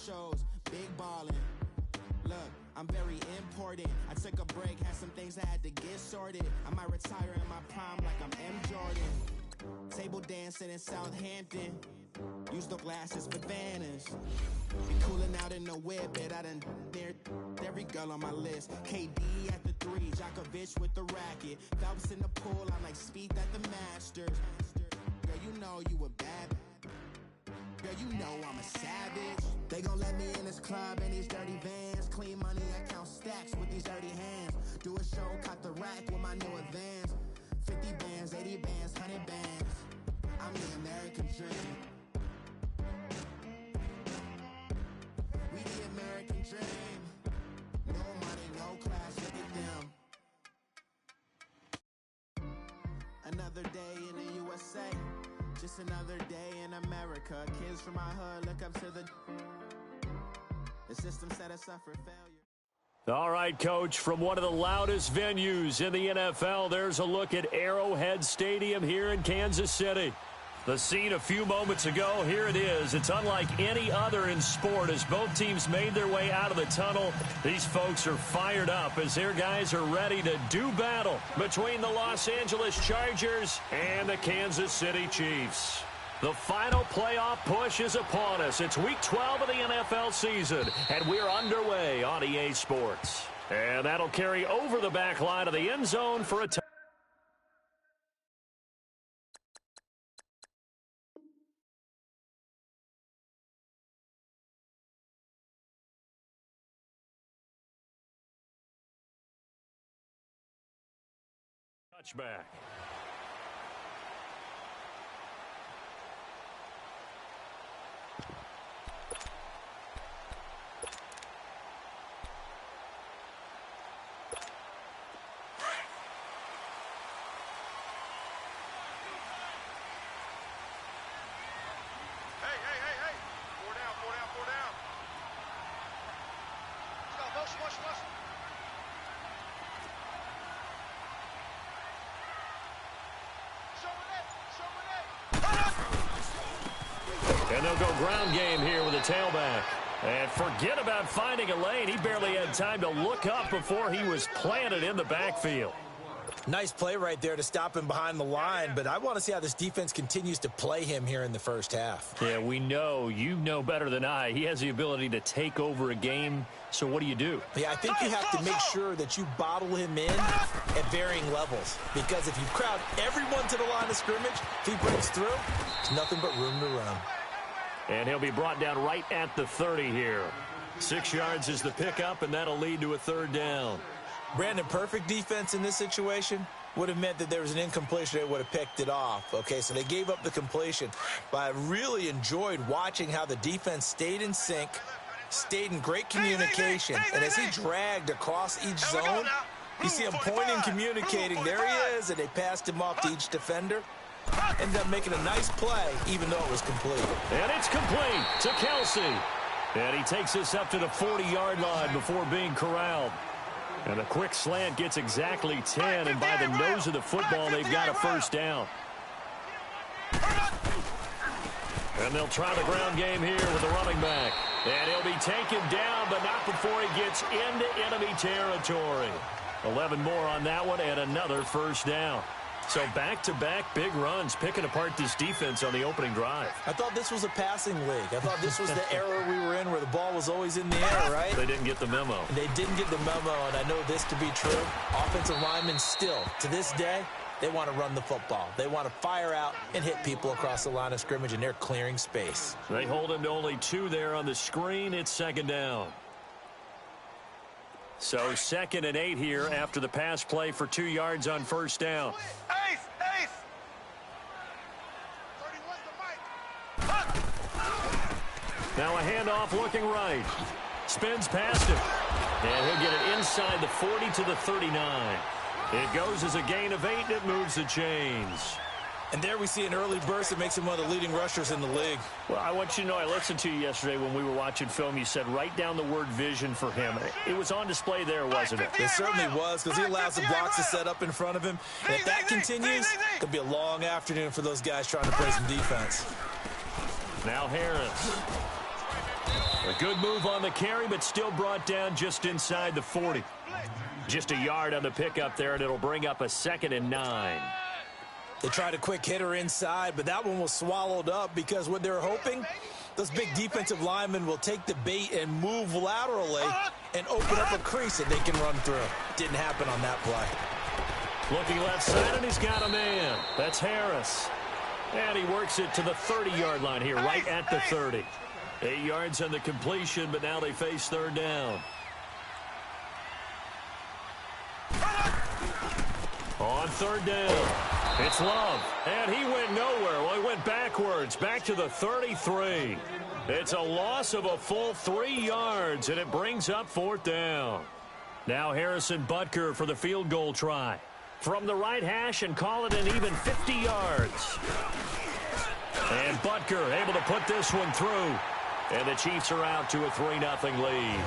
shows, big ballin'. Look, I'm very important. I took a break, had some things I had to get sorted. I might retire in my prime like I'm M. Jordan. Table dancing in Southampton. Use the glasses for Vanish. Be cooling out in the whip, but I done near every girl on my list. KD at the 3, Djokovic with the racket. Phelps in the pool, I'm like Speed at the Masters. Girl, you know you a bad. Girl, you know I'm a savage. They gon' let me in this club in these dirty vans. Clean money, I count stacks with these dirty hands. Do a show, cut the rack with my new advance. 50 bands, 80 bands, 100 bands. I'm the American dream. We the American dream. No money, no class, look at them. Another day in the USA. Just another day in America. Kids from my hood look up to the system set us up for failure. All right, Coach, from one of the loudest venues in the NFL, there's a look at Arrowhead Stadium here in Kansas City. The scene a few moments ago, here it is. It's unlike any other in sport as both teams made their way out of the tunnel. These folks are fired up as their guys are ready to do battle between the Los Angeles Chargers and the Kansas City Chiefs. The final playoff push is upon us. It's Week 12 of the NFL season, and we're underway on EA Sports. And that'll carry over the back line of the end zone for a touchback. And they'll go ground game here with a tailback. And forget about finding a lane. He barely had time to look up before he was planted in the backfield. Nice play right there to stop him behind the line, but I want to see how this defense continues to play him here in the first half. Yeah, we know. You know better than I. He has the ability to take over a game, so what do you do? Yeah, I think you have to make sure that you bottle him in at varying levels, because if you crowd everyone to the line of scrimmage, if he breaks through, there's nothing but room to run. And he'll be brought down right at the 30 here. 6 yards is the pickup, and that'll lead to a third down. Brandon, perfect defense in this situation would have meant that there was an incompletion. They would have picked it off. Okay, so they gave up the completion. But I really enjoyed watching how the defense stayed in sync, stayed in great communication. And as he dragged across each zone, you see him pointing, communicating. There he is, and they passed him off to each defender. Ended up making a nice play, even though it was complete. And it's complete to Kelsey. And he takes this up to the 40-yard line before being corralled. And a quick slant gets exactly 10, and by the nose of the football, they've got a first down. And they'll try the ground game here with the running back. And he'll be taken down, but not before he gets into enemy territory. 11 more on that one, and another first down. So back-to-back big runs, picking apart this defense on the opening drive. I thought this was a passing league. I thought this was the era we were in where the ball was always in the air, right? They didn't get the memo. They didn't get the memo, and I know this to be true. Offensive linemen still, to this day, they want to run the football. They want to fire out and hit people across the line of scrimmage, and they're clearing space. They hold him to only 2 there on the screen. It's second down. So 2nd and 8 here after the pass play for 2 yards on first down. Now a handoff looking right. Spins past him. And he'll get it inside the 40 to the 39. It goes as a gain of 8, and it moves the chains. And there we see an early burst that makes him one of the leading rushers in the league. Well, I want you to know, I listened to you yesterday when we were watching film. You said write down the word vision for him. It was on display there, wasn't it? It certainly was, because he allows the blocks to set up in front of him. And if that continues, it could be a long afternoon for those guys trying to play some defense. Now Harris. A good move on the carry, but still brought down just inside the 40. Just a yard on the pickup there, and it'll bring up a 2nd and 9. They tried a quick hitter inside, but that one was swallowed up because what they're hoping, those big defensive linemen will take the bait and move laterally and open up a crease that they can run through. Didn't happen on that play. Looking left side, and he's got a man. That's Harris. And he works it to the 30-yard line here, right at the 30. 8 yards on the completion, but now they face 3rd down. On 3rd down, it's Love, and he went nowhere. Well, he went backwards, back to the 33. It's a loss of a full 3 yards, and it brings up 4th down. Now Harrison Butker for the field goal try. From the right hash and call it an even 50 yards. And Butker able to put this one through. And the Chiefs are out to a 3-0 lead.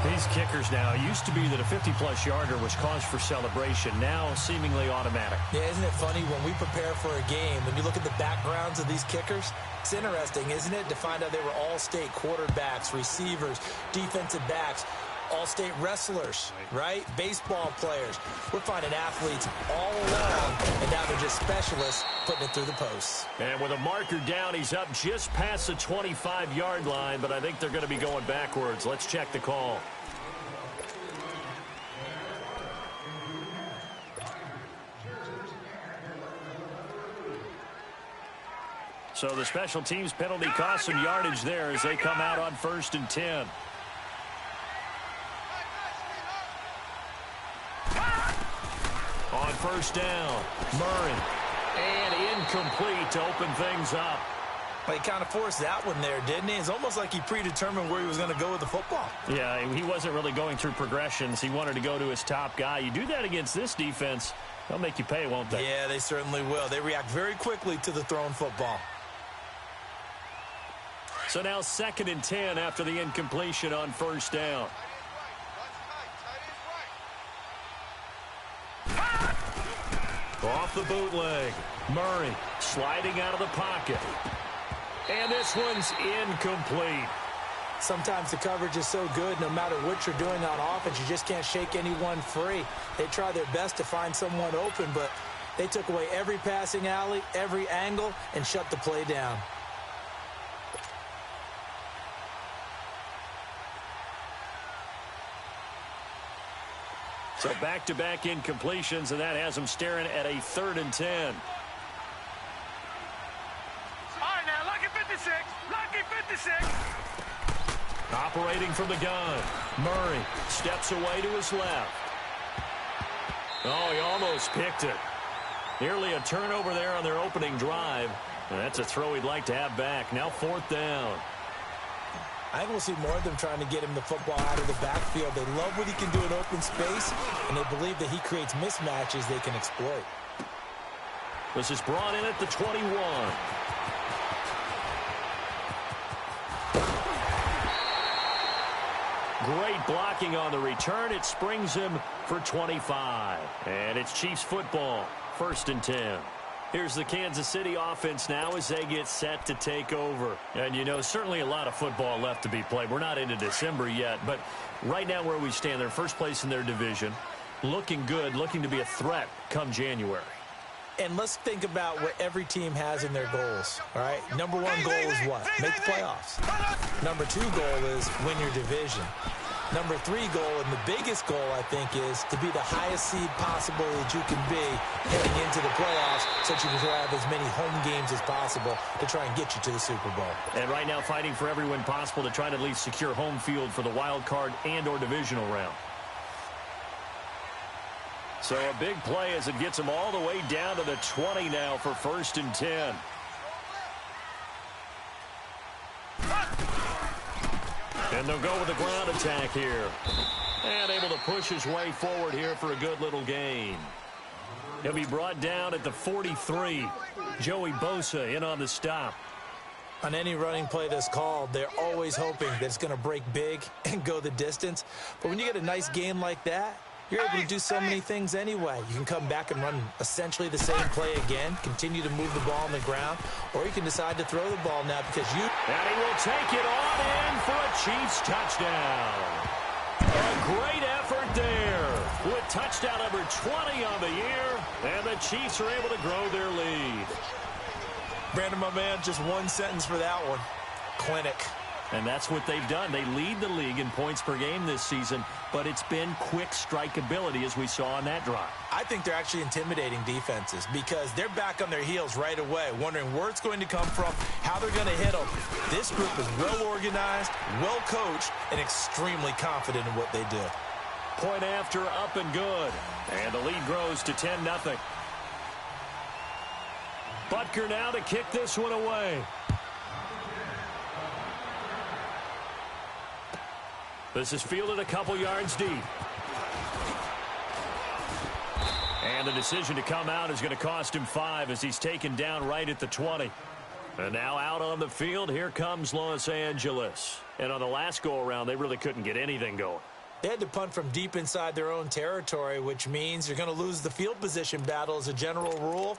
These kickers now, it used to be that a 50-plus yarder was cause for celebration. Now seemingly automatic. Yeah, isn't it funny when we prepare for a game, when you look at the backgrounds of these kickers, it's interesting, isn't it, to find out they were all-state quarterbacks, receivers, defensive backs, all-state wrestlers, right? Baseball players. We're finding athletes all along, and now they're just specialists putting it through the posts. And with a marker down, he's up just past the 25-yard line, but I think they're going to be going backwards. Let's check the call. So the special teams penalty costs some yardage there as they come out on 1st and 10. On 1st down, Murray. And incomplete to open things up. But he kind of forced that one there, didn't he? It's almost like he predetermined where he was going to go with the football. Yeah, he wasn't really going through progressions. He wanted to go to his top guy. You do that against this defense, they'll make you pay, won't they? Yeah, they certainly will. They react very quickly to the thrown football. So now 2nd and 10 after the incompletion on 1st down. Off the bootleg. Murray sliding out of the pocket. And this one's incomplete. Sometimes the coverage is so good, no matter what you're doing on offense, you just can't shake anyone free. They try their best to find someone open, but they took away every passing alley, every angle, and shut the play down. So back-to-back incompletions, and that has them staring at a 3rd and 10. All right, now, lucky 56. Lucky 56. Operating from the gun. Murray steps away to his left. Oh, he almost picked it. Nearly a turnover there on their opening drive. And that's a throw he'd like to have back. Now 4th down. I think we'll see more of them trying to get him the football out of the backfield. They love what he can do in open space, and they believe that he creates mismatches they can exploit. This is brought in at the 21. Great blocking on the return. It springs him for 25. And it's Chiefs football, 1st and 10. Here's the Kansas City offense now as they get set to take over. And, you know, certainly a lot of football left to be played. We're not into December yet, but right now where we stand, they're first place in their division, looking good, looking to be a threat come January. And let's think about what every team has in their goals, all right? Number one goal is what? Make the playoffs. Number 2 goal is win your division. Number 3 goal, and the biggest goal, I think, is to be the highest seed possible that you can be heading into the playoffs so that you can have as many home games as possible to try and get you to the Super Bowl. And right now fighting for every win possible to try to at least secure home field for the wild card and or divisional round. So a big play as it gets them all the way down to the 20 now for 1st and 10. And they'll go with the ground attack here. And able to push his way forward here for a good little gain. He'll be brought down at the 43. Joey Bosa in on the stop. On any running play that's called, they're always hoping that it's going to break big and go the distance. But when you get a nice gain like that, you're able to do so many things anyway. You can come back and run essentially the same play again, continue to move the ball on the ground, or you can decide to throw the ball now because you... And he will take it on in for a Chiefs touchdown. A great effort there with touchdown number 20 on the year, and the Chiefs are able to grow their lead. Brandon, my man, just one sentence for that one. Clinic. And that's what they've done. They lead the league in points per game this season, but it's been quick strikeability as we saw on that drive. I think they're actually intimidating defenses because they're back on their heels right away, wondering where it's going to come from, how they're going to hit them. This group is well organized, well coached, and extremely confident in what they do. Point after, up and good. And the lead grows to 10-0. Butker now to kick this one away. This is fielded a couple yards deep. And the decision to come out is going to cost him 5 as he's taken down right at the 20. And now out on the field, here comes Los Angeles. And on the last go-around, they really couldn't get anything going. They had to punt from deep inside their own territory, which means you're going to lose the field position battle as a general rule.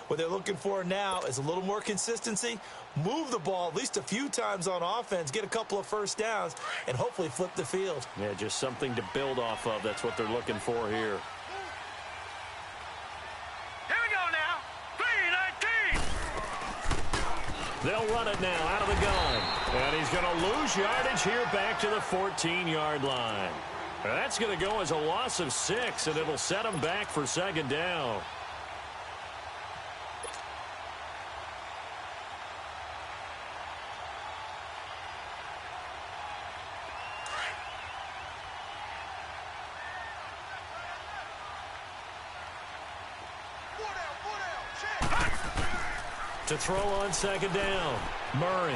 What they're looking for now is a little more consistency, move the ball at least a few times on offense, get a couple of first downs, and hopefully flip the field. Yeah, just something to build off of. That's what they're looking for here. Here we go now. 3-19. They'll run it now out of the gun. And he's going to lose yardage here back to the 14-yard line. That's going to go as a loss of 6, and it'll set him back for second down. To throw on second down, Murray.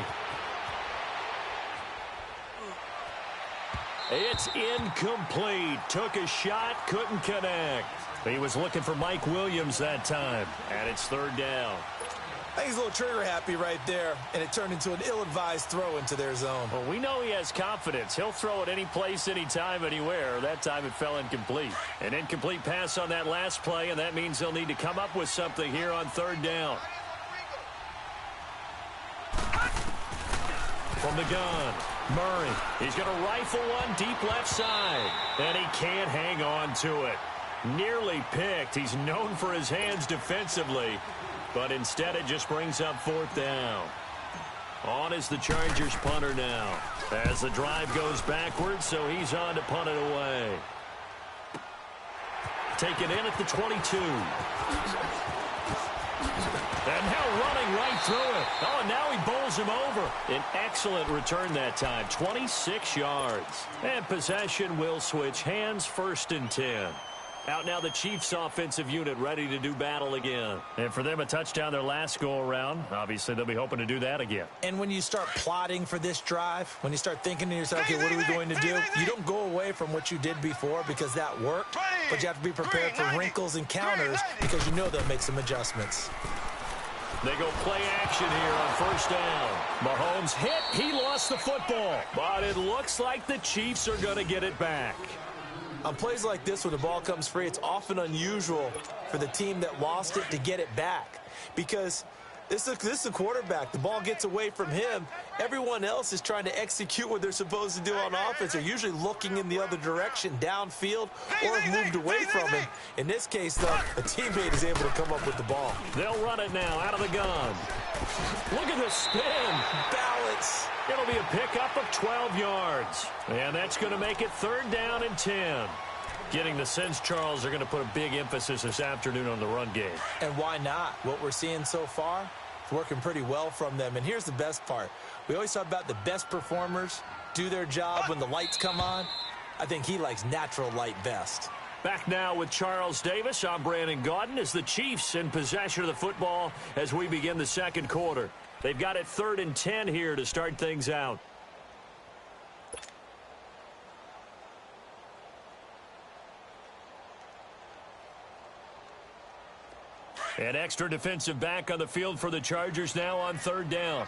It's incomplete. Took a shot, couldn't connect. He was looking for Mike Williams that time, and it's third down. I think he's a little trigger happy right there, and it turned into an ill-advised throw into their zone. Well, we know he has confidence. He'll throw it any place, anytime, anywhere. That time it fell incomplete. An incomplete pass on that last play, and that means they'll need to come up with something here on third down. From the gun, Murray. He's going to rifle one deep left side, and he can't hang on to it. Nearly picked. He's known for his hands defensively, but instead it just brings up fourth down. On is the Chargers punter now as the drive goes backwards, so he's on to punt it away. Taken in at the 22. And now running right through it. Oh, and now he bowls him over. An excellent return that time, 26 yards. And possession will switch hands, 1st and 10. Out now the Chiefs offensive unit ready to do battle again. And for them a touchdown their last go-around. Obviously they'll be hoping to do that again. And when you start plotting for this drive, when you start thinking to yourself, okay, what are we going to do? You don't go away from what you did before because that worked. But you have to be prepared for wrinkles and counters because you know they'll make some adjustments. They go play action here on first down. Mahomes hit. He lost the football. But it looks like the Chiefs are going to get it back. On plays like this, when the ball comes free, it's often unusual for the team that lost it to get it back. Because this is a quarterback. The ball gets away from him. Everyone else is trying to execute what they're supposed to do on offense. They're usually looking in the other direction, downfield, or have moved away from him. In this case, though, a teammate is able to come up with the ball. They'll run it now out of the gun. Look at the spin. Balance. It'll be a pickup of 12 yards. And that's going to make it third down and 10. Getting the sense Charles are going to put a big emphasis this afternoon on the run game. And why not? What we're seeing so far is working pretty well from them. And here's the best part. We always talk about the best performers do their job when the lights come on. I think he likes natural light best. Back now with Charles Davis. I'm Brandon Gaudin as the Chiefs in possession of the football as we begin the second quarter. They've got it 3rd and 10 here to start things out. An extra defensive back on the field for the Chargers now on third down.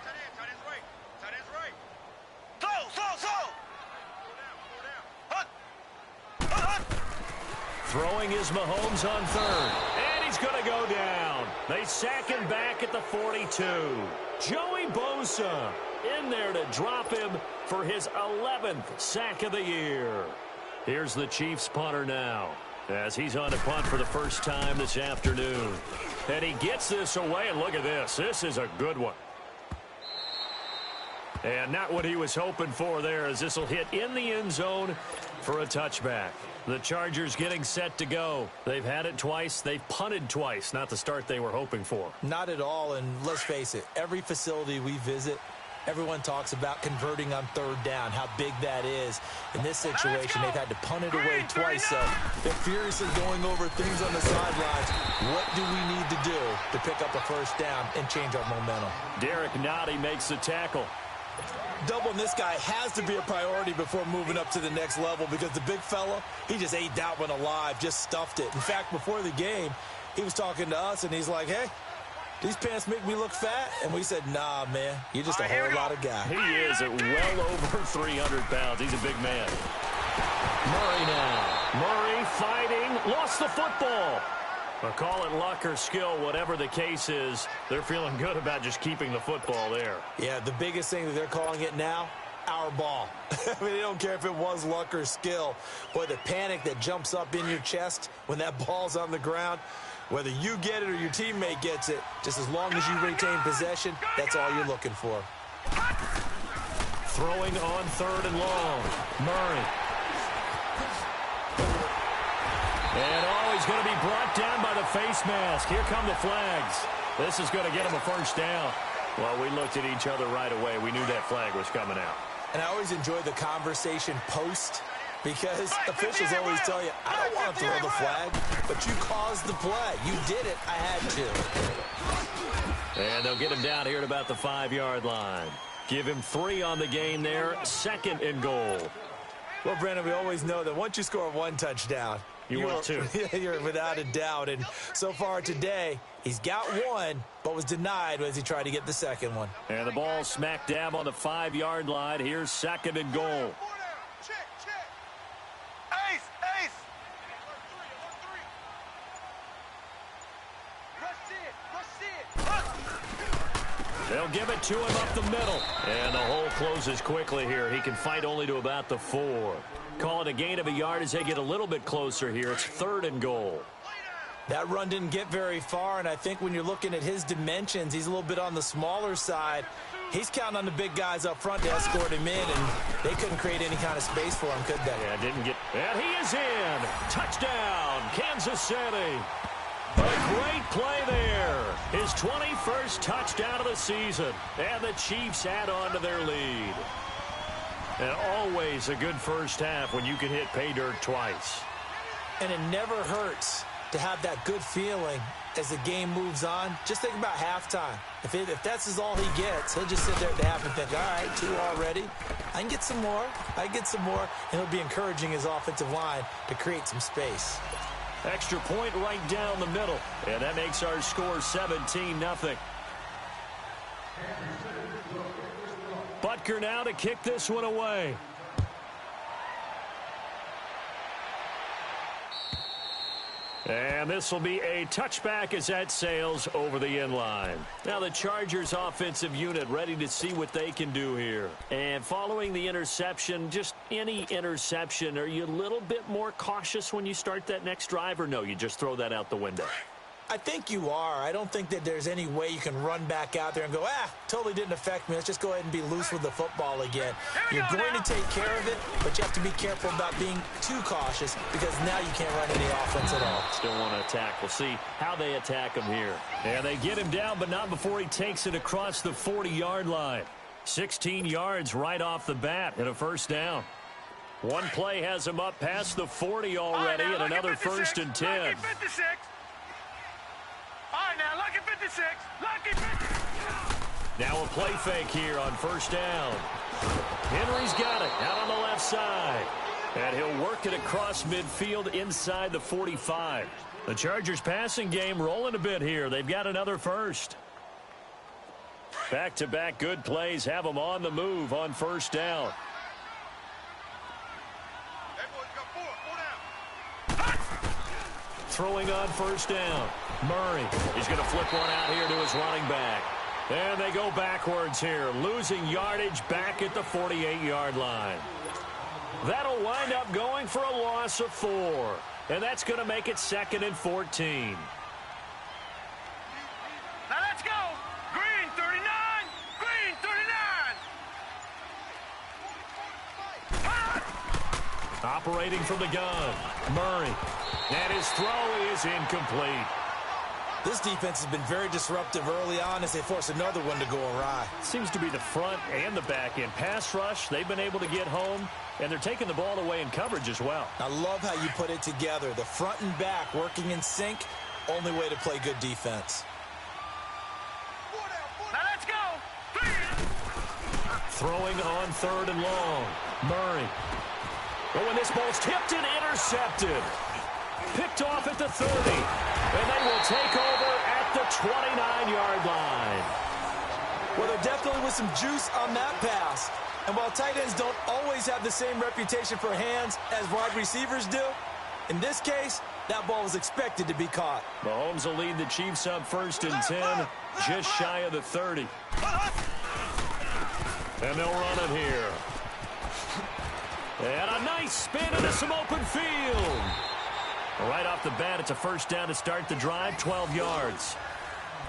Throwing is Mahomes on third. And he's going to go down. They sack him back at the 42. Joey Bosa in there to drop him for his 11th sack of the year. Here's the Chiefs punter now, as he's on to punt for the first time this afternoon. And he gets this away, and look at this. This is a good one. And not what he was hoping for there, as this will hit in the end zone for a touchback. The Chargers getting set to go. They've had it twice. They've punted twice. Not the start they were hoping for. Not at all, and let's face it, every facility we visit, everyone talks about converting on third down, how big that is. In this situation, they've had to punt it away twice, so they're furiously going over things on the sidelines. What do we need to do to pick up a first down and change our momentum? Derek Nottie makes the tackle. Doubling this guy has to be a priority before moving up to the next level, because the big fella, he just ate that one alive, just stuffed it. In fact, before the game, he was talking to us, and he's like, hey, these pants make me look fat? And we said, nah, man, you're just a whole lot of guy. He is at well over 300 pounds. He's a big man. Murray now. Murray fighting, lost the football. But call it luck or skill, whatever the case is, they're feeling good about just keeping the football there. Yeah, the biggest thing that they're calling it now, our ball. I mean, they don't care if it was luck or skill. Boy, the panic that jumps up in your chest when that ball's on the ground, whether you get it or your teammate gets it, just as long as you retain possession, that's all you're looking for. Throwing on third and long. Murray. And he's going to be brought down by the face mask. Here come the flags. This is going to get him a first down. Well, we looked at each other right away. We knew that flag was coming out. And I always enjoy the conversation post, because officials always tell you, I don't want to throw the flag, but you caused the play. You did it. I had to. And they'll get him down here at about the 5-yard line. Give him 3 on the game there. 2nd and goal. Well, Brandon, we always know that once you score 1 touchdown, you're 2. You're without a doubt. And so far today, he's got 1, but was denied as he tried to get the 2nd one. And the ball smack dab on the 5-yard line. Here's 2nd and goal. They'll give it to him up the middle. And the hole closes quickly here. He can fight only to about the 4. Call it a gain of a yard as they get a little bit closer here. It's 3rd and goal. That run didn't get very far, and I think when you're looking at his dimensions, he's a little bit on the smaller side. He's counting on the big guys up front to escort him in, and they couldn't create any kind of space for him, could they? Yeah, didn't get... And he is in. Touchdown, Kansas City. A great play there. His 21st touchdown of the season. And the Chiefs add on to their lead. And always a good first half when you can hit pay dirt twice. And it never hurts to have that good feeling as the game moves on. Just think about halftime. If that's all he gets, he'll just sit there at the half and think, all right, 2 already. I can get some more. I can get some more. And he'll be encouraging his offensive line to create some space. Extra point right down the middle. And that makes our score 17-0. Butker now to kick this one away. And this will be a touchback as that sails over the end line. Now the Chargers offensive unit ready to see what they can do here. And following the interception, just any interception, are you a little bit more cautious when you start that next drive, or no, you just throw that out the window? I think you are. I don't think that there's any way you can run back out there and go, totally didn't affect me. Let's just go ahead and be loose with the football again. You're going to take care of it, but you have to be careful about being too cautious, because now you can't run any offense at all. Still want to attack. We'll see how they attack him here. And they get him down, but not before he takes it across the 40-yard line. 16 yards right off the bat and a first down. One play has him up past the 40 already, and another 1st and 10. Now, lucky 56. Lucky 56. Now a play fake here on first down. Henry's got it out on the left side. And he'll work it across midfield inside the 45. The Chargers passing game rolling a bit here. They've got another first. Back-to-back good plays have them on the move on first down. throwing on first down. Murray, he's going to flip one out here to his running back. And they go backwards here, losing yardage back at the 48-yard line. That'll wind up going for a loss of 4. And that's going to make it 2nd and 14. Now let's go. Green 39. Green 39. Operating from the gun, Murray. And his throw is incomplete. This defense has been very disruptive early on as they force another one to go awry. Seems to be the front and the back end. Pass rush, they've been able to get home, and they're taking the ball away in coverage as well. I love how you put it together. The front and back working in sync, only way to play good defense. Now let's go. Throwing on 3rd and long. Murray. Oh, and this ball's tipped and intercepted. Picked off at the 30. And they will take over at the 29-yard line. Well, there definitely was some juice on that pass. And while tight ends don't always have the same reputation for hands as wide receivers do, in this case, that ball was expected to be caught. Mahomes will lead the Chiefs up 1st and 10, just shy of the 30. And they'll run it here. And a nice spin into some open field. Right off the bat, it's a first down to start the drive, 12 yards.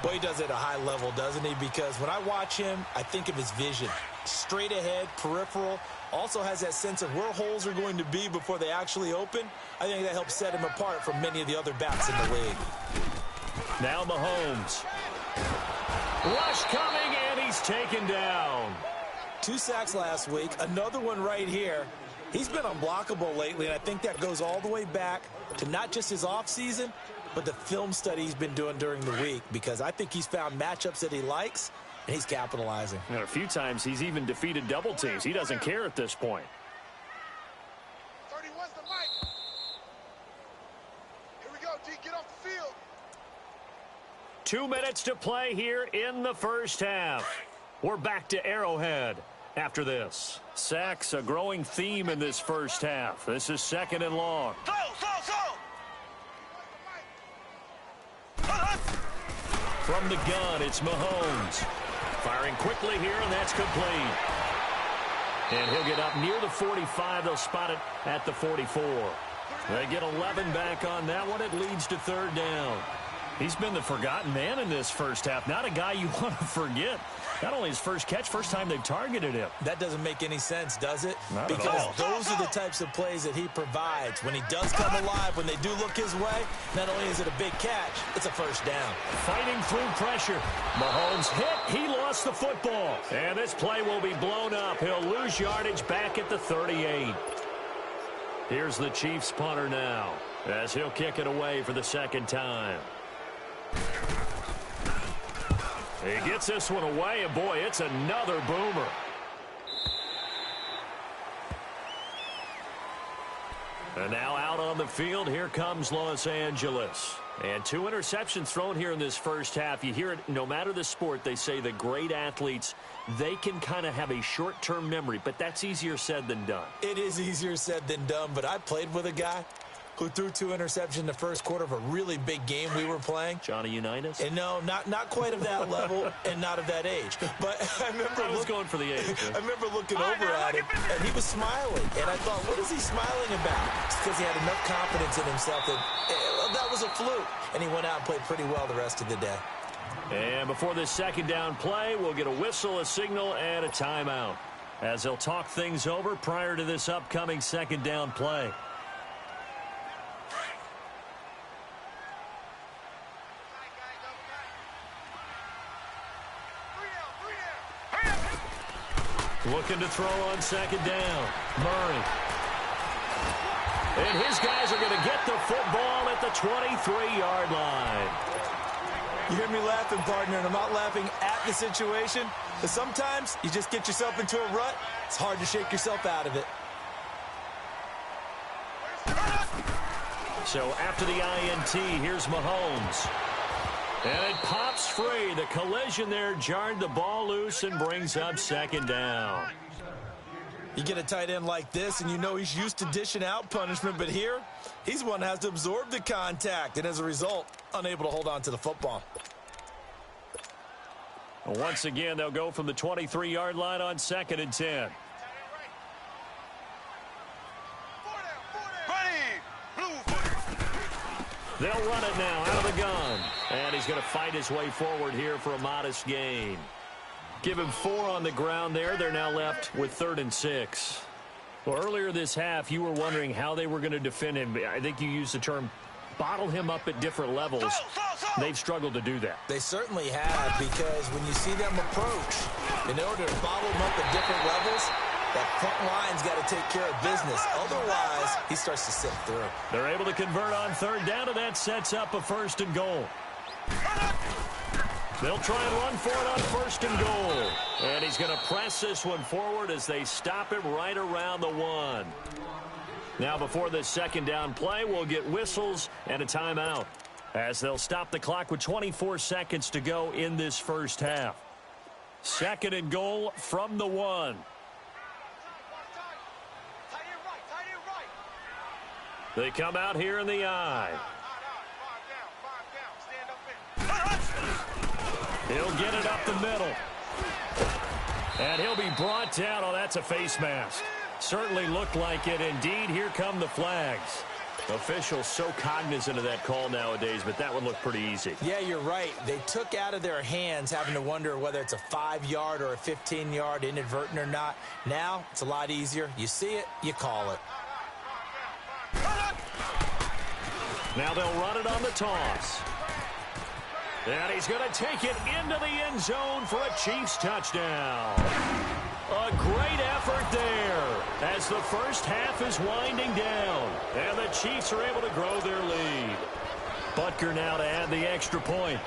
Boy, he does it at a high level, doesn't he? Because when I watch him, I think of his vision. Straight ahead, peripheral, also has that sense of where holes are going to be before they actually open. I think that helps set him apart from many of the other backs in the league. Now Mahomes. Rush coming, and he's taken down. 2 sacks last week, another one right here. He's been unblockable lately, and I think that goes all the way back to not just his offseason, but the film study he's been doing during the week, because I think he's found matchups that he likes, and he's capitalizing. And a few times he's even defeated double teams. He doesn't care at this point. 31's the mic. Here we go, D, get off the field. 2 minutes to play here in the first half. We're back to Arrowhead after this. Sacks, a growing theme in this first half. This is 2nd and long. From the gun, it's Mahomes. Firing quickly here, and that's complete. And he'll get up near the 45. They'll spot it at the 44. They get 11 back on that one. It leads to 3rd down. He's been the forgotten man in this first half. Not a guy you want to forget. Not only his first catch, first time they've targeted him. That doesn't make any sense, does it? Not at all. Because those are the types of plays that he provides. When he does come alive, when they do look his way, not only is it a big catch, it's a first down. Fighting through pressure. Mahomes hit. He lost the football. And this play will be blown up. He'll lose yardage back at the 38. Here's the Chiefs punter now, as he'll kick it away for the 2nd time. He gets this one away, and boy, it's another boomer. And now out on the field, here comes Los Angeles. And 2 interceptions thrown here in this first half. You hear it, no matter the sport, they say that great athletes, they can kind of have a short-term memory, but that's easier said than done. It is easier said than done, but I played with a guy who threw 2 interceptions in the first quarter of a really big game we were playing. Johnny Unitas? And no, not quite of that level and not of that age. But I remember going for the age. I remember looking over at him, and he was smiling. And I thought, what is he smiling about? It's because he had enough confidence in himself that that was a fluke. And he went out and played pretty well the rest of the day. And before this 2nd down play, we'll get a whistle, a signal, and a timeout, as they'll talk things over prior to this upcoming 2nd down play. Looking to throw on 2nd down. Murray. And his guys are going to get the football at the 23-yard line. You hear me laughing, partner, and I'm not laughing at the situation, but sometimes you just get yourself into a rut. It's hard to shake yourself out of it. So after the INT, here's Mahomes. And it pops free. The collision there jarred the ball loose and brings up 2nd down. You get a tight end like this, and you know he's used to dishing out punishment, but here, he's one that has to absorb the contact, and as a result, unable to hold on to the football. Once again, they'll go from the 23-yard line on 2nd and 10. They'll run it now out of the gun. And he's going to fight his way forward here for a modest gain. Give him 4 on the ground there. They're now left with 3rd and 6. Well, earlier this half, you were wondering how they were going to defend him. I think you used the term bottle him up at different levels. They've struggled to do that. They certainly have, because when you see them approach, in order to bottle them up at different levels, that front line's got to take care of business. Otherwise, he starts to slip through. They're able to convert on 3rd down, and that sets up a 1st and goal. They'll try and run for it on 1st and goal. And he's going to press this one forward as they stop him right around the 1. Now, before this 2nd down play, we'll get whistles and a timeout, as they'll stop the clock with 24 seconds to go in this first half. 2nd and goal from the 1. They come out here in the I. He'll get it up the middle. And he'll be brought down. Oh, that's a face mask. Certainly looked like it. Indeed, here come the flags. Officials so cognizant of that call nowadays, but that one looked pretty easy. Yeah, you're right. They took out of their hands having to wonder whether it's a 5-yard or a 15-yard inadvertent or not. Now, it's a lot easier. You see it, you call it. Now they'll run it on the toss. And he's going to take it into the end zone for a Chiefs touchdown. A great effort there as the first half is winding down. And the Chiefs are able to grow their lead. Butker now to add the extra point.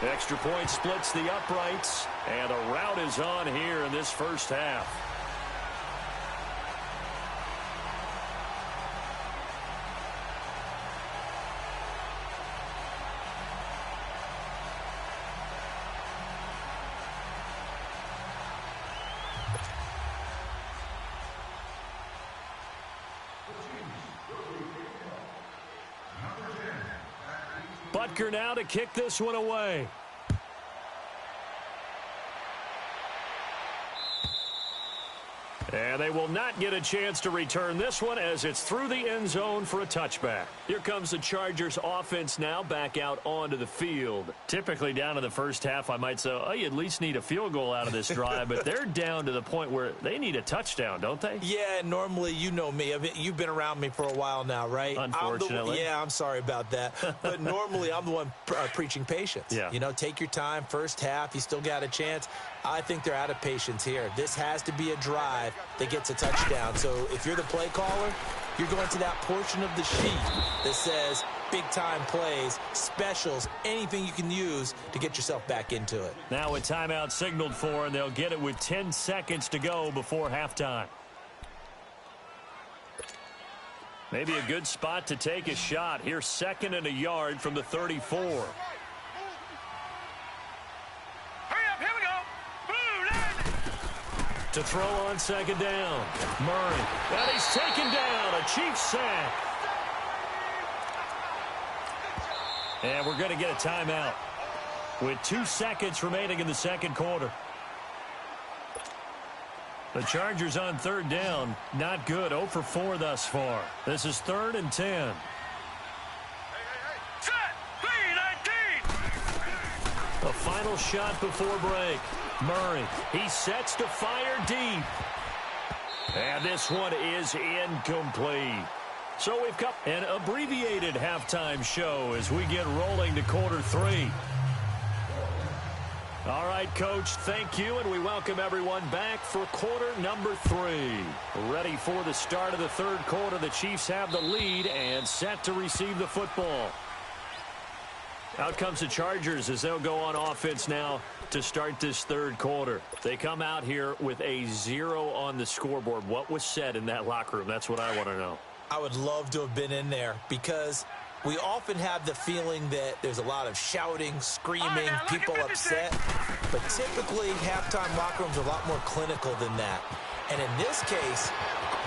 Extra point splits the uprights. And the route is on here in this first half. Butker now to kick this one away. And they will not get a chance to return this one as it's through the end zone for a touchback. Here comes the Chargers offense now back out onto the field. Typically down in the first half, I might say, oh, you at least need a field goal out of this drive, but they're down to the point where they need a touchdown, don't they? Yeah, normally, you know me. You've been around me for a while now, right? Unfortunately. I'm sorry about that. But normally, I'm the one preaching patience. Yeah. You know, take your time. First half, you still got a chance. I think they're out of patience here. This has to be a drive that gets a touchdown. So if you're the play caller, you're going to that portion of the sheet that says big-time plays, specials, anything you can use to get yourself back into it. Now a timeout signaled for, and they'll get it with 10 seconds to go before halftime. Maybe a good spot to take a shot. Here's 2nd and a yard from the 34. To throw on 2nd down. Murray. And he's taken down. A Chiefs sack. And we're going to get a timeout with 2 seconds remaining in the second quarter. The Chargers on 3rd down. Not good. 0 for 4 thus far. This is 3rd and 10. Set. 3-19. A final shot before break. Murray, he sets to fire deep. And this one is incomplete. So we've got an abbreviated halftime show as we get rolling to quarter 3. All right, Coach, thank you, and we welcome everyone back for quarter number 3. Ready for the start of the third quarter. The Chiefs have the lead and set to receive the football. Out comes the Chargers as they'll go on offense now to start this third quarter. They come out here with a 0 on the scoreboard. What was said in that locker room? That's what I want to know. I would love to have been in there because we often have the feeling that there's a lot of shouting, screaming, people upset. But typically, halftime locker rooms are a lot more clinical than that. And in this case,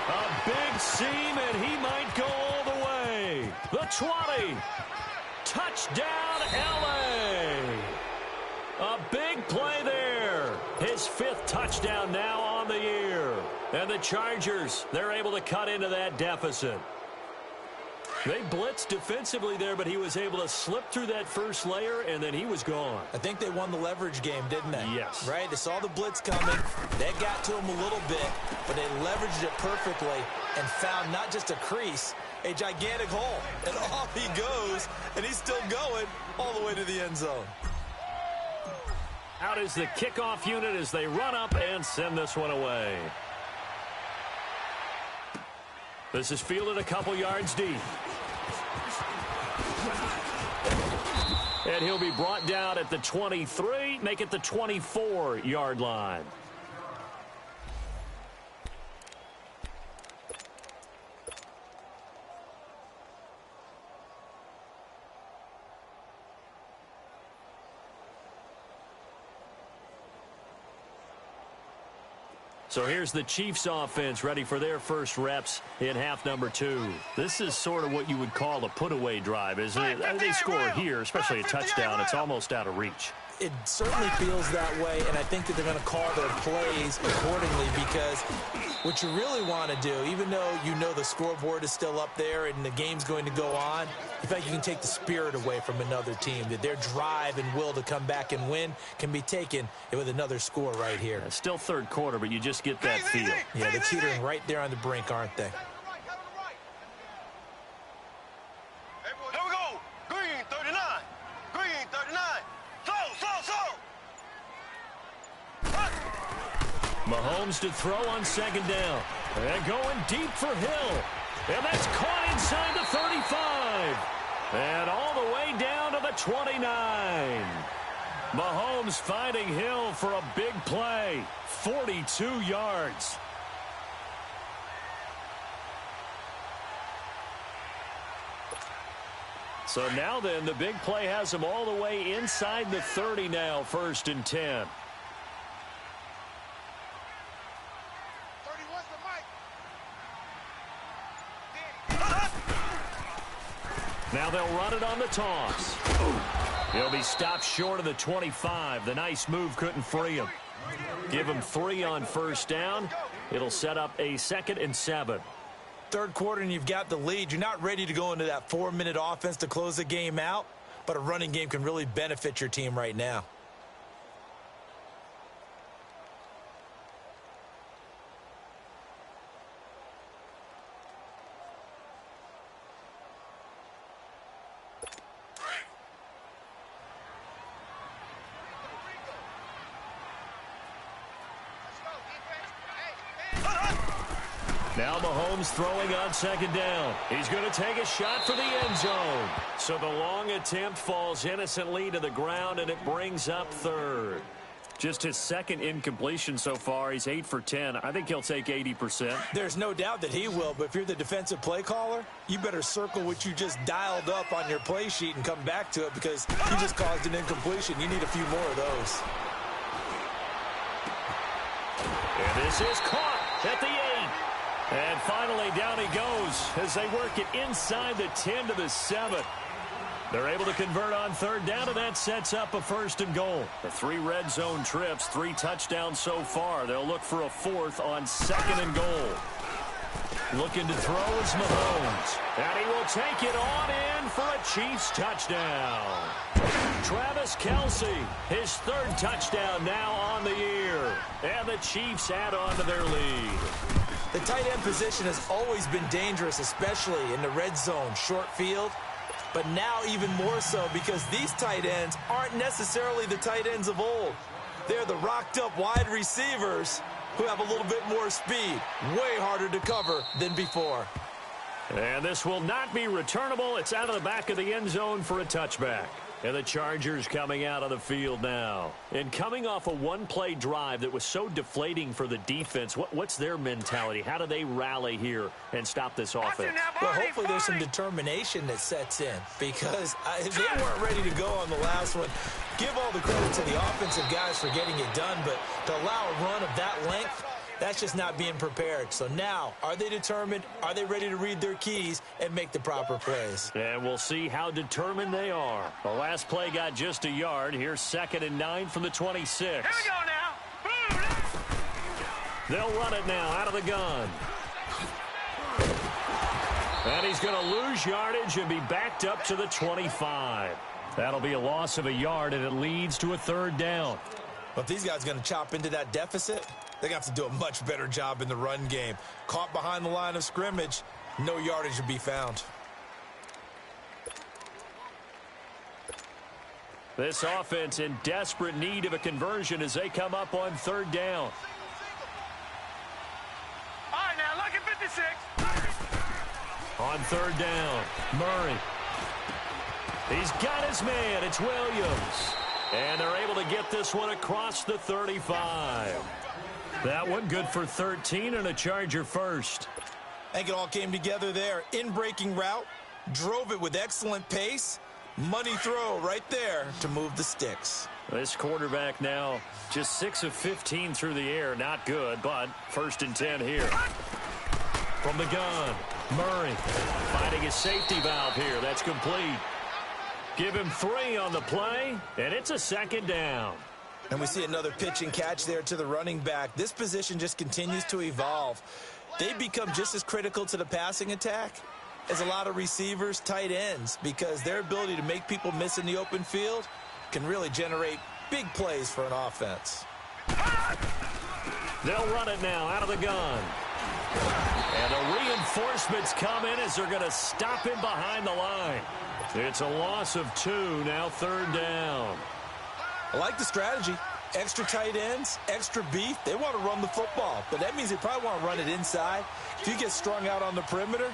a big seam, and he might go all the way. The 20. Touchdown, L.A. A big play there. His 5th touchdown now on the year. And the Chargers, they're able to cut into that deficit. They blitzed defensively there, but he was able to slip through that first layer, and then he was gone. I think they won the leverage game, didn't they? Yes. Right? They saw the blitz coming. That got to him a little bit, but they leveraged it perfectly and found not just a crease, a gigantic hole. And off he goes, and he's still going all the way to the end zone. Out is the kickoff unit as they run up and send this one away. This is fielded a couple yards deep. And he'll be brought down at the 23, make it the 24-yard line. So here's the Chiefs offense ready for their first reps in half number 2. This is sort of what you would call a put-away drive, isn't it? They score here, especially a touchdown. It's almost out of reach. It certainly feels that way, and I think that they're going to call their plays accordingly because what you really want to do, even though you know the scoreboard is still up there and the game's going to go on, in fact, you can take the spirit away from another team, that their drive and will to come back and win can be taken with another score right here. It's still third quarter, but you just get that feel. Yeah, they're teetering right there on the brink, aren't they? Here we go. Green 39. Green 39. Mahomes to throw on second down. And going deep for Hill. And that's caught inside the 35. And all the way down to the 29. Mahomes finding Hill for a big play. 42 yards. So now then, the big play has him all the way inside the 30 now, 1st and 10. Now they'll run it on the toss. He'll be stopped short of the 25. The nice move couldn't free him. Give him 3 on first down. It'll set up a 2nd and 7. Third quarter and you've got the lead. You're not ready to go into that 4-minute offense to close the game out, but a running game can really benefit your team right now. Now Mahomes throwing on second down. He's going to take a shot for the end zone. So the long attempt falls innocently to the ground, and it brings up 3rd. Just his 2nd incompletion so far. He's 8 for 10. I think he'll take 80%. There's no doubt that he will, but if you're the defensive play caller, you better circle what you just dialed up on your play sheet and come back to it because you just caused an incompletion. You need a few more of those. And this is caught at the 8. And finally, down he goes as they work it inside the 10 to the 7. They're able to convert on 3rd down, and that sets up a 1st and goal. The 3 red zone trips, 3 touchdowns so far. They'll look for a 4th on 2nd and goal. Looking to throw is Mahomes. And he will take it on in for a Chiefs touchdown. Travis Kelce, his 3rd touchdown now on the year. And the Chiefs add on to their lead. The tight end position has always been dangerous, especially in the red zone, short field. But now even more so because these tight ends aren't necessarily the tight ends of old. They're the rocked-up wide receivers who have a little bit more speed. Way harder to cover than before. And this will not be returnable. It's out of the back of the end zone for a touchback. And the Chargers coming out on the field now. And coming off a one-play drive that was so deflating for the defense, what's their mentality? How do they rally here and stop this offense? Well, hopefully there's some determination that sets in, because if they weren't ready to go on the last one, give all the credit to the offensive guys for getting it done, but to allow a run of that length, that's just not being prepared. So now, are they determined? Are they ready to read their keys and make the proper plays? And we'll see how determined they are. The last play got just a yard. Here's 2nd and 9 from the 26. Here we go now. They'll run it now out of the gun. And he's going to lose yardage and be backed up to the 25. That'll be a loss of a yard, and it leads to a 3rd down. But if these guys are going to chop into that deficit, they're going to have to do a much better job in the run game. Caught behind the line of scrimmage, no yardage to be found. This offense in desperate need of a conversion as they come up on 3rd down. All right, now, lucky 56. On 3rd down, Murray. He's got his man. It's Williams. And they're able to get this one across the 35. That one good for 13 and a Charger first. I think it all came together there. In-breaking route, drove it with excellent pace. Money throw right there to move the sticks. This quarterback now just 6 of 15 through the air. Not good, but 1st and 10 here. From the gun, Murray finding his safety valve here. That's complete. Give him 3 on the play, and it's a 2nd down. And we see another pitch and catch there to the running back. This position just continues to evolve. They become just as critical to the passing attack as a lot of receivers, tight ends, because their ability to make people miss in the open field can really generate big plays for an offense. They'll run it now out of the gun. And the reinforcements come in as they're going to stop him behind the line. It's a loss of 2, now 3rd down. I like the strategy. Extra tight ends, extra beef. They want to run the football, but that means they probably want to run it inside. If you get strung out on the perimeter,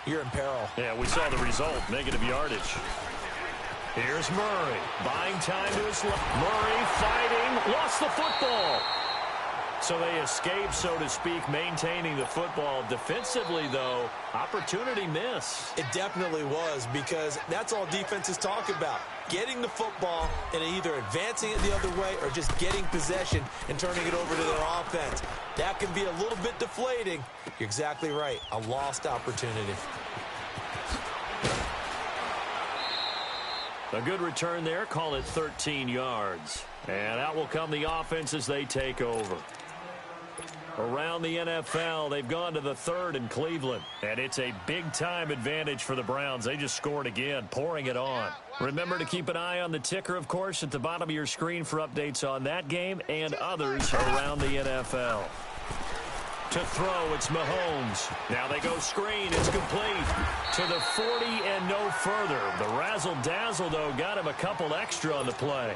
you're in peril. Yeah, we saw the result, negative yardage. Here's Murray, buying time to his left. Murray fighting, lost the football. So they escape, so to speak, maintaining the football. Defensively, though, opportunity miss. It definitely was, because that's all defenses talk about. Getting the football and either advancing it the other way or just getting possession and turning it over to their offense. That can be a little bit deflating. You're exactly right. A lost opportunity. A good return there. Call it 13 yards. And out will come the offense as they take over. Around the NFL, they've gone to the 3rd in Cleveland. And it's a big-time advantage for the Browns. They just scored again, pouring it on. Remember to keep an eye on the ticker, of course, at the bottom of your screen for updates on that game and others around the NFL. To throw, it's Mahomes. Now they go screen. It's complete. To the 40 and no further. The razzle-dazzle, though, got him a couple extra on the play.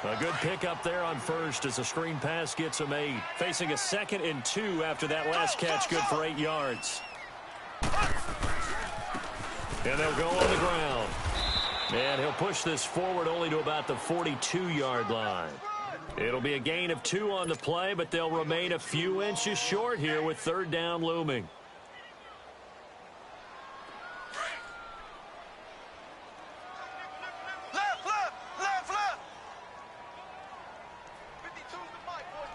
A good pickup there on 1st as the screen pass gets him 8. Facing a 2nd and 2 after that last catch, good for 8 yards. And they'll go on the ground. And he'll push this forward only to about the 42-yard line. It'll be a gain of 2 on the play, but they'll remain a few inches short here with 3rd down looming. Left, left, left, left. 52's the mic, boys,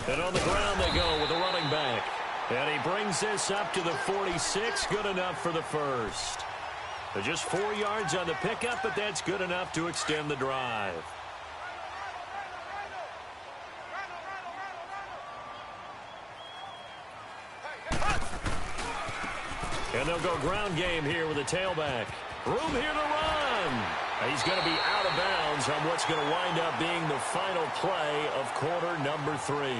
52. And on the ground they go with the running back. And he brings this up to the 46, good enough for the 1st. Just 4 yards on the pickup, but that's good enough to extend the drive. And they'll go ground game here with a tailback. Room here to run. He's going to be out of bounds on what's going to wind up being the final play of quarter number 3.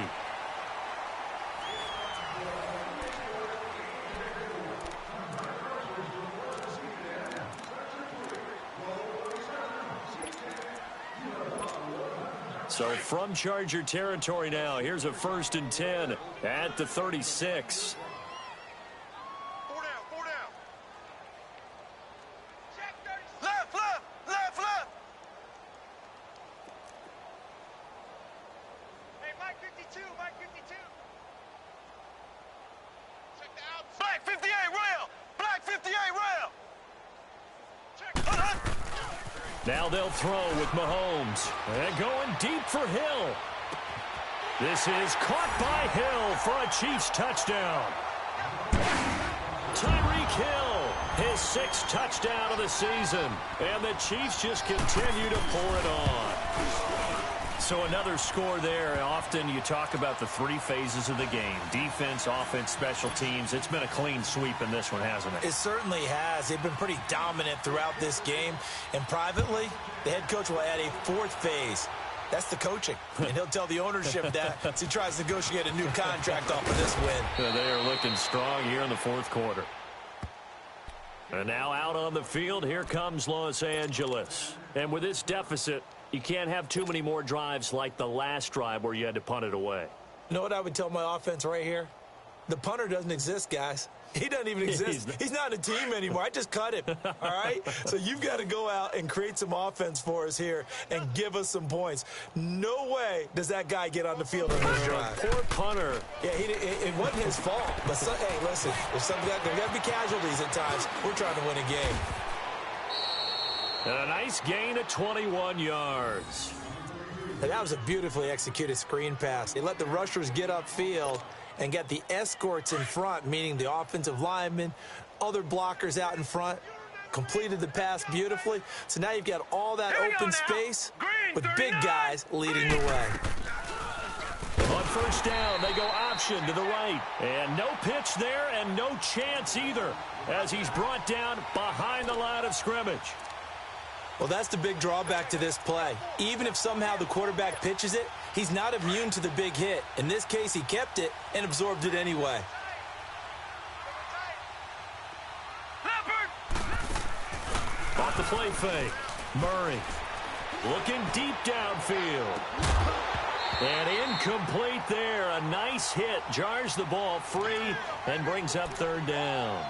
So from Charger territory now, here's a 1st and 10 at the 36. 4 down, 4 down. Now they'll throw with Mahomes. And going deep for Hill. This is caught by Hill for a Chiefs touchdown. Tyreek Hill, his 6th touchdown of the season. And the Chiefs just continue to pour it on. So another score there. Often you talk about the 3 phases of the game. Defense, offense, special teams. It's been a clean sweep in this one, hasn't it? It certainly has. They've been pretty dominant throughout this game. And privately, the head coach will add a 4th phase. That's the coaching. And he'll tell the ownership that as he tries to negotiate a new contract off of this win. They are looking strong here in the 4th quarter. And now out on the field, here comes Los Angeles. And with this deficit, you can't have too many more drives like the last drive where you had to punt it away. You know what I would tell my offense right here? The punter doesn't exist, guys. He doesn't even exist. He's not a team anymore. I just cut him, all right? So you've got to go out and create some offense for us here and give us some points. No way does that guy get on the field on this drive. Poor punter. Yeah, it wasn't his fault. But, hey, listen, there's got to be casualties at times. We're trying to win a game. And a nice gain of 21 yards. And that was a beautifully executed screen pass. They let the rushers get upfield and get the escorts in front, meaning the offensive linemen, other blockers out in front, completed the pass beautifully. So now you've got all that open space with big guys leading the way. On first down, they go option to the right. And no pitch there and no chance either as he's brought down behind the line of scrimmage. Well, that's the big drawback to this play. Even if somehow the quarterback pitches it, he's not immune to the big hit. In this case, he kept it and absorbed it anyway. Off the play fake. Murray looking deep downfield. And incomplete there. A nice hit. Jars the ball free and brings up 3rd down.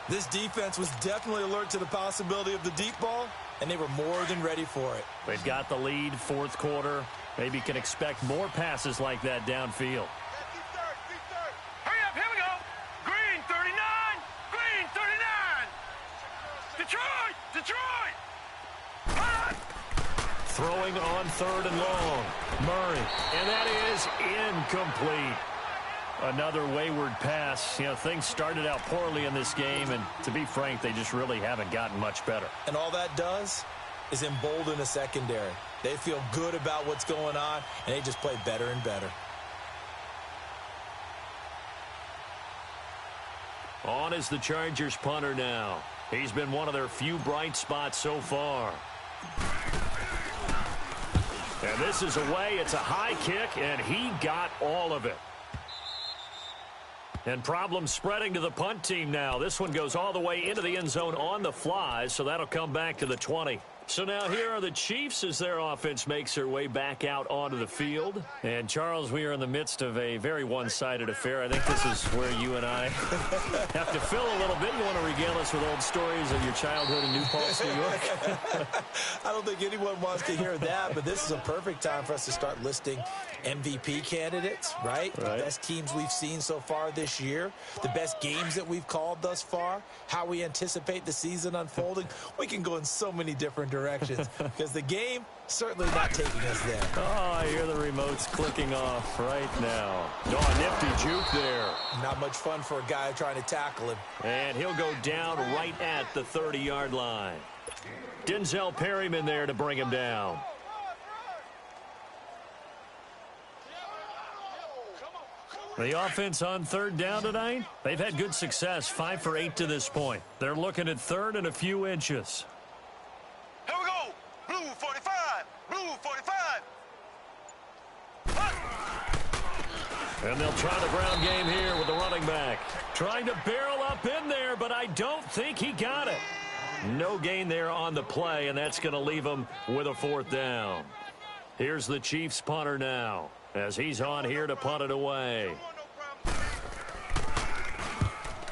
This defense was definitely alert to the possibility of the deep ball, and they were more than ready for it. They've got the lead, 4th quarter. Maybe can expect more passes like that downfield. Hurry up, here we go. Green 39, green 39. Detroit, Detroit. Hot. Throwing on 3rd and long. Murray, and that is incomplete. Another wayward pass. You know, things started out poorly in this game, and to be frank, they just really haven't gotten much better. And all that does is embolden a secondary. They feel good about what's going on, and they just play better and better. On is the Chargers punter now. He's been one of their few bright spots so far. And this is away. It's a high kick, and he got all of it. And problems spreading to the punt team now. This one goes all the way into the end zone on the fly, so that'll come back to the 20. So now here are the Chiefs as their offense makes their way back out onto the field. And, Charles, we are in the midst of a very one-sided affair. I think this is where you and I have to fill a little bit. You want to regale us with old stories of your childhood in New Paltz, New York? I don't think anyone wants to hear that, but this is a perfect time for us to start listing MVP candidates, right? The best teams we've seen so far this year, the best games that we've called thus far, how we anticipate the season unfolding. We can go in so many different directions because the game certainly not taking us there. Oh, I hear the remotes clicking off right now. Oh, nifty juke there. Not much fun for a guy trying to tackle him. And he'll go down right at the 30-yard line. Denzel Perryman there to bring him down. The offense on 3rd down tonight, they've had good success, 5 for 8 to this point. They're looking at 3rd and a few inches. Here we go. Blue 45. Blue 45. And they'll try the ground game here with the running back. Trying to barrel up in there, but I don't think he got it. No gain there on the play, and that's going to leave him with a 4th down. Here's the Chiefs punter now, as he's on here to punt it away.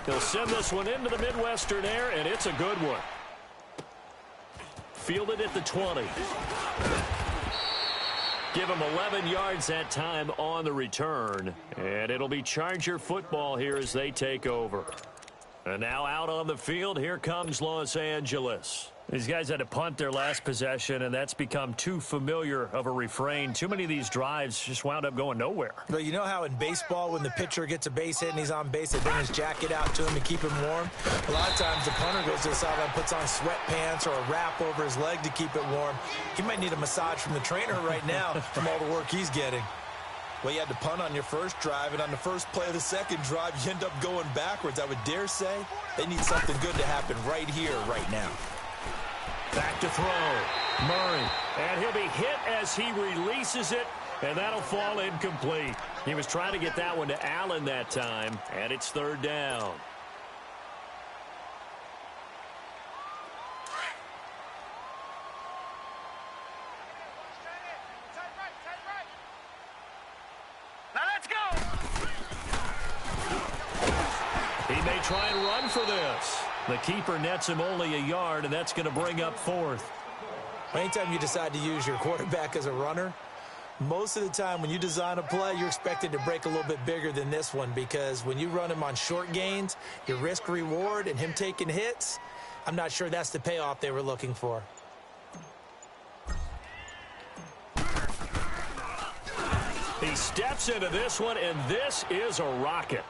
He'll send this one into the Midwestern air, and it's a good one. Fielded at the 20. Give him 11 yards that time on the return, and it'll be Charger football here as they take over. And now out on the field, here comes Los Angeles. These guys had to punt their last possession, and that's become too familiar of a refrain. Too many of these drives just wound up going nowhere. But you know how in baseball, when the pitcher gets a base hit and he's on base, they bring his jacket out to him to keep him warm? A lot of times the punter goes to the sideline, puts on sweatpants or a wrap over his leg to keep it warm. He might need a massage from the trainer right now from all the work he's getting. Well, you had to punt on your first drive, and on the first play of the second drive, you end up going backwards. I would dare say they need something good to happen right here, right now. Back to throw. Murray. And he'll be hit as he releases it, and that'll fall incomplete. He was trying to get that one to Allen that time, and it's third down. Now let's go. He may try and run for this. The keeper nets him only a yard, and that's going to bring up fourth. Anytime you decide to use your quarterback as a runner, most of the time when you design a play, you're expected to break a little bit bigger than this one, because when you run him on short gains, your risk-reward and him taking hits, I'm not sure that's the payoff they were looking for. He steps into this one, and this is a rocket.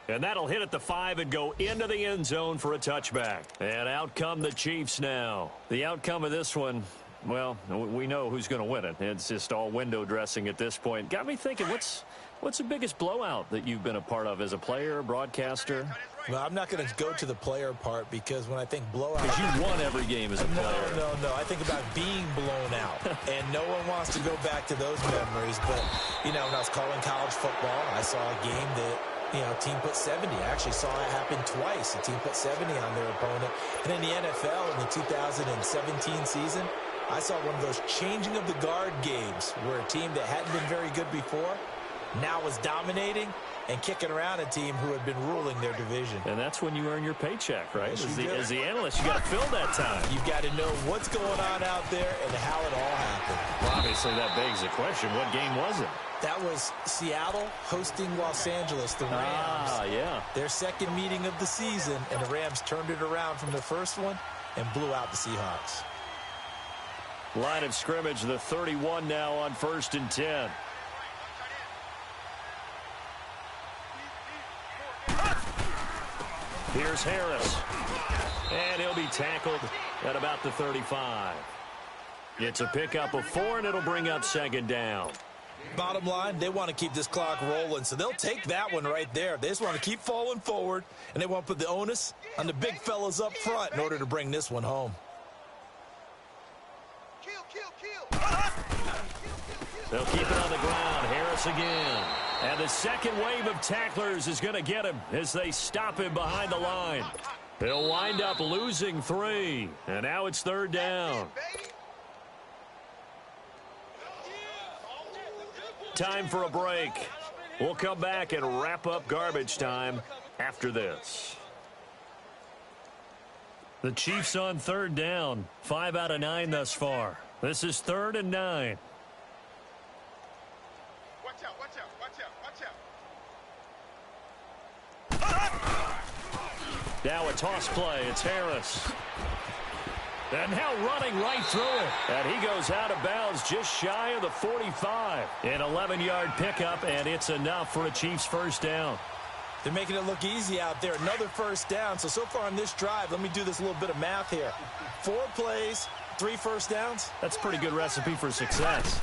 And that'll hit at the 5 and go into the end zone for a touchback. And out come the Chiefs now. The outcome of this one, well, we know who's going to win it. It's just all window dressing at this point. Got me thinking, what's the biggest blowout that you've been a part of as a player, broadcaster? Well, I'm not going to go to the player part, because when I think blowout... Because you won every game as a player. No. I think about being blown out. And no one wants to go back to those memories. But, you know, when I was calling college football, I saw a game that... team put 70. I actually saw it happen twice. The team put 70 on their opponent. And in the NFL, in the 2017 season, I saw one of those changing of the guard games where a team that hadn't been very good before now was dominating and kicking around a team who had been ruling their division. And that's when you earn your paycheck, right? Yes, as the analyst, you got to fill that time. You've got to know what's going on out there and how it all happened. Well, obviously, that begs the question, what game was it? That was Seattle hosting Los Angeles, the Rams. Yeah. Their second meeting of the season, and the Rams turned it around from the first one and blew out the Seahawks. Line of scrimmage, the 31 now on 1st and 10. Here's Harris. And he'll be tackled at about the 35. It's a pickup of 4, and it'll bring up second down. Bottom line, they want to keep this clock rolling, so they'll take that one right there. They just want to keep falling forward, and they want to put the onus on the big fellas up front in order to bring this one home. They'll keep it on the ground. Harris again. And the second wave of tacklers is going to get him as they stop him behind the line. He'll wind up losing 3, and now it's third down. Time for a break. We'll come back and wrap up garbage time after this. The Chiefs on third down. 5 out of 9 thus far. This is 3rd and 9. Watch out, watch out, watch out, watch out. Now a toss play. It's Harris. And now running right through it. And he goes out of bounds just shy of the 45. An 11-yard pickup, and it's enough for a Chiefs first down. They're making it look easy out there. Another first down. So far on this drive, let me do this little bit of math here. 4 plays, 3 first downs. That's a pretty good recipe for success.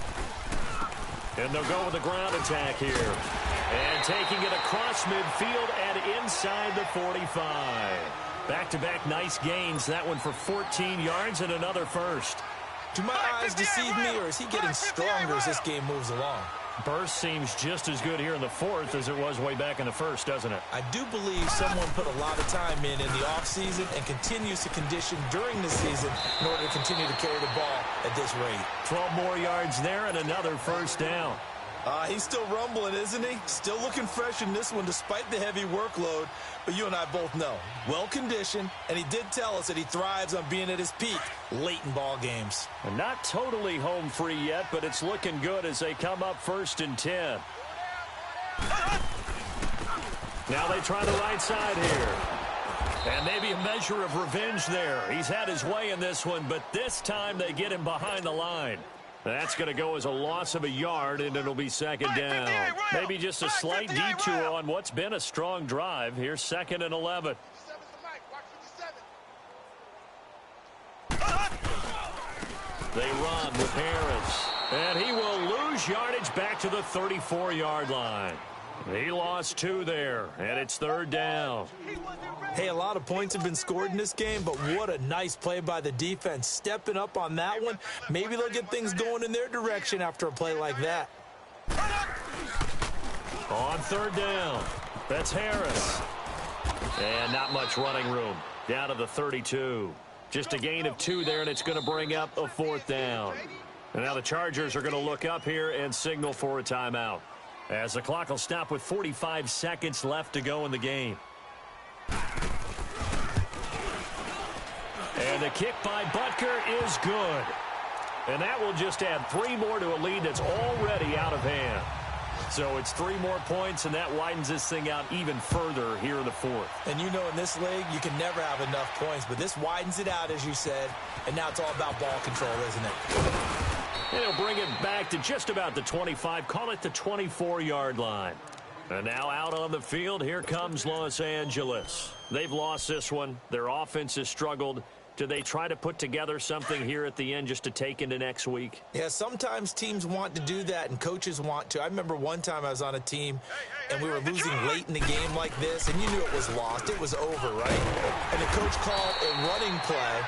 And they'll go with the ground attack here. And taking it across midfield and inside the 45. Back-to-back nice gains. That one for 14 yards and another first. Do my eyes deceive me, or is he getting stronger as this game moves along? Burst seems just as good here in the 4th as it was way back in the 1st, doesn't it? I do believe someone put a lot of time in the offseason and continues to condition during the season in order to continue to carry the ball at this rate. 12 more yards there and another first down. He's still rumbling, isn't he? Still looking fresh in this one despite the heavy workload. But you and I both know, well-conditioned, and he did tell us that he thrives on being at his peak late in ball games. And not totally home free yet, but it's looking good as they come up 1st and 10. Now they try the right side here. And maybe a measure of revenge there. He's had his way in this one, but this time they get him behind the line. That's going to go as a loss of a yard, and it'll be second down. Maybe just a slight detour on what's been a strong drive. Here's 2nd and 11. They run with Harris. And he will lose yardage back to the 34-yard line. He lost 2 there, and it's 3rd down. Hey, a lot of points have been scored in this game, but what a nice play by the defense. Stepping up on that one, maybe they'll get things going in their direction after a play like that. On 3rd down, that's Harris. And not much running room. Down to the 32. Just a gain of 2 there, and it's going to bring up a 4th down. And now the Chargers are going to look up here and signal for a timeout, as the clock will stop with 45 seconds left to go in the game. And the kick by Butker is good. And that will just add 3 more to a lead that's already out of hand. So it's 3 more points, and that widens this thing out even further here in the 4th. And you know, in this league, you can never have enough points, but this widens it out, as you said, and now it's all about ball control, isn't it? And he'll bring it back to just about the 25, call it the 24-yard line. And now out on the field, here comes Los Angeles. They've lost this one. Their offense has struggled. Do they try to put together something here at the end just to take into next week? Yeah, sometimes teams want to do that, and coaches want to. I remember one time I was on a team, and we were losing late in the game like this, and you knew it was lost. It was over, right? And the coach called a running play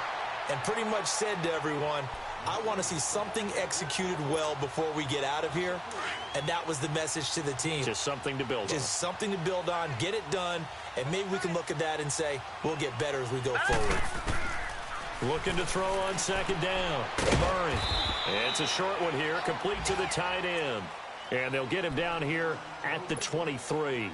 and pretty much said to everyone, I want to see something executed well before we get out of here. And that was the message to the team. Just something to build on. Just something to build on, get it done, and maybe we can look at that and say, we'll get better as we go forward. Looking to throw on 2nd down. Murray. It's a short one here, complete to the tight end. And they'll get him down here at the 23.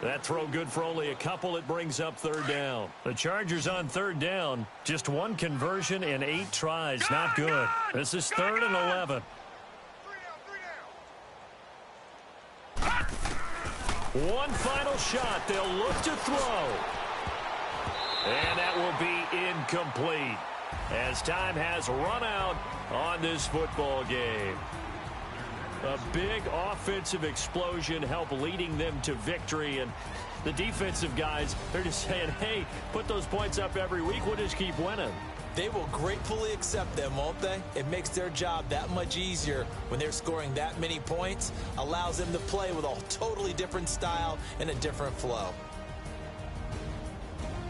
That throw good for only a couple. It brings up 3rd down. The Chargers on 3rd down. Just 1 conversion in 8 tries. Not good. This is 3rd and 11. One final shot. They'll look to throw. And that will be incomplete, as time has run out on this football game. A big offensive explosion helped leading them to victory, and the defensive guys, they're just saying, hey, put those points up every week, we'll just keep winning. They will gratefully accept them, won't they? It makes their job that much easier when they're scoring that many points, allows them to play with a totally different style and a different flow.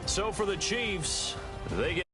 So for the Chiefs, they get